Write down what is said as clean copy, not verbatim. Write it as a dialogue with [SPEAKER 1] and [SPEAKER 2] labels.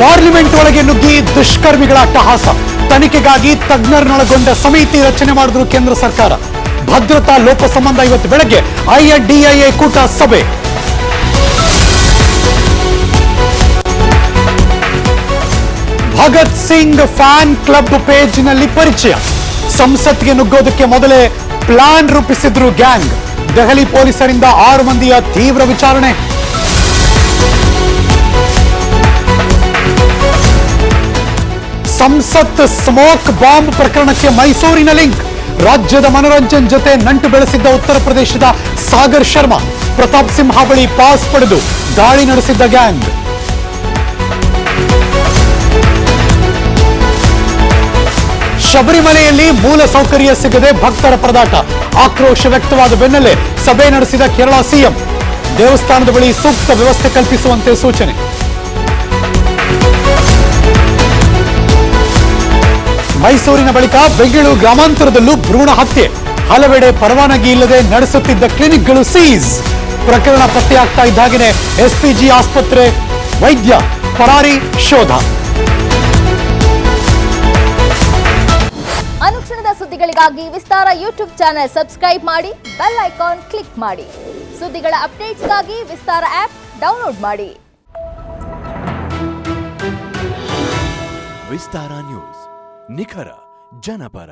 [SPEAKER 1] Parliament ಒಳಗೆ ನುಗ್ಗಿ ದುಷ್ಕರ್ಮಿಗಳ ಅಟ್ಟಹಾಸ. ತನಿಖೆಗಾಗಿ ತಜ್ಞರನ್ನೊಳಗೊಂಡ ಸಮಿತಿ ರಚನೆ ಮಾಡಿದ್ರು ಕೇಂದ್ರ ಸರ್ಕಾರ. ಭದ್ರತಾ ಲೋಪ ಸಂಬಂಧ ಇವತ್ತು ಬೆಳಗ್ಗೆ IADIA ಕೂಟ ಸಭೆ. ಭಗತ್ ಸಿಂಗ್ ಫ್ಯಾನ್ ಕ್ಲಬ್ ಪೇಜ್ನಲ್ಲಿ ಪರಿಚಯ. ಸಂಸತ್ಗೆ ನುಗ್ಗೋದಕ್ಕೆ ಮೊದಲೇ ಪ್ಲಾನ್ ರೂಪಿಸಿದ್ರು ಗ್ಯಾಂಗ್. ದೆಹಲಿ ಪೊಲೀಸರಿಂದ 6 ಮಂದಿಯ ತೀವ್ರ ವಿಚಾರಣೆ. ಸಂಸತ್ ಸ್ಮೋಕ್ ಬಾಂಬ್ ಪ್ರಕರಣಕ್ಕೆ ಮೈಸೂರಿನ ಲಿಂಕ್. ರಾಜ್ಯದ ಮನೋರಂಜನ್ ಜೊತೆ ನಂಟು ಬೆಳೆಸಿದ್ದ ಉತ್ತರ ಪ್ರದೇಶದ ಸಾಗರ್ ಶರ್ಮಾ. ಪ್ರತಾಪ್ ಸಿಂಹ ಬಳಿ ಪಾಸ್ ಪಡೆದು ದಾಳಿ ನಡೆಸಿದ್ದ ಗ್ಯಾಂಗ್. ಶಬರಿಮಲೆಯಲ್ಲಿ ಮೂಲ ಸೌಕರ್ಯ ಸಿಗದೆ ಭಕ್ತರ ಪರದಾಟ. ಆಕ್ರೋಶ ವ್ಯಕ್ತವಾದ ಬೆನ್ನಲ್ಲೇ ಸಭೆ ನಡೆಸಿದ ಕೇರಳ ಸಿಎಂ. ದೇವಸ್ಥಾನದ ಬಳಿ ಸೂಕ್ತ ವ್ಯವಸ್ಥೆ ಕಲ್ಪಿಸುವಂತೆ ಸೂಚನೆ. ಮೈಸೂರಿನ ಬಳಿಕ ಬೆಂಗಳೂರು ಗ್ರಾಮಾಂತರದಲ್ಲೂ ಭ್ರೂಣ ಹತ್ಯೆ. ಹಲವೆಡೆ ಪರವಾನಗಿ ಇಲ್ಲದೆ ನಡೆಸುತ್ತಿದ್ದ ಕ್ಲಿನಿಕ್ಗಳು ಸೀಸ್. ಪ್ರಕರಣ ಪತ್ತೆಯಾಗ್ತಾ ಇದ್ದಾಗಲೇ SPG ಆಸ್ಪತ್ರೆ ವೈದ್ಯ ಪರಾರಿ ಶೋಧ.
[SPEAKER 2] ಅನುಕ್ಷಣದ ಸುದ್ದಿಗಳಿಗಾಗಿ ವಿಸ್ತಾರ ಯೂಟ್ಯೂಬ್ ಚಾನೆಲ್ ಸಬ್ಸ್ಕ್ರೈಬ್ ಮಾಡಿ, ಬೆಲ್ ಐಕಾನ್ ಕ್ಲಿಕ್ ಮಾಡಿ. ಸುದ್ದಿಗಳ ಅಪ್ಡೇಟ್ಸ್ಗಾಗಿ ವಿಸ್ತಾರ ಆಪ್ ಡೌನ್ಲೋಡ್ ಮಾಡಿ.
[SPEAKER 3] ವಿಸ್ತಾರ ನ್ಯೂಸ್, ನಿಖರ ಜನಪರ.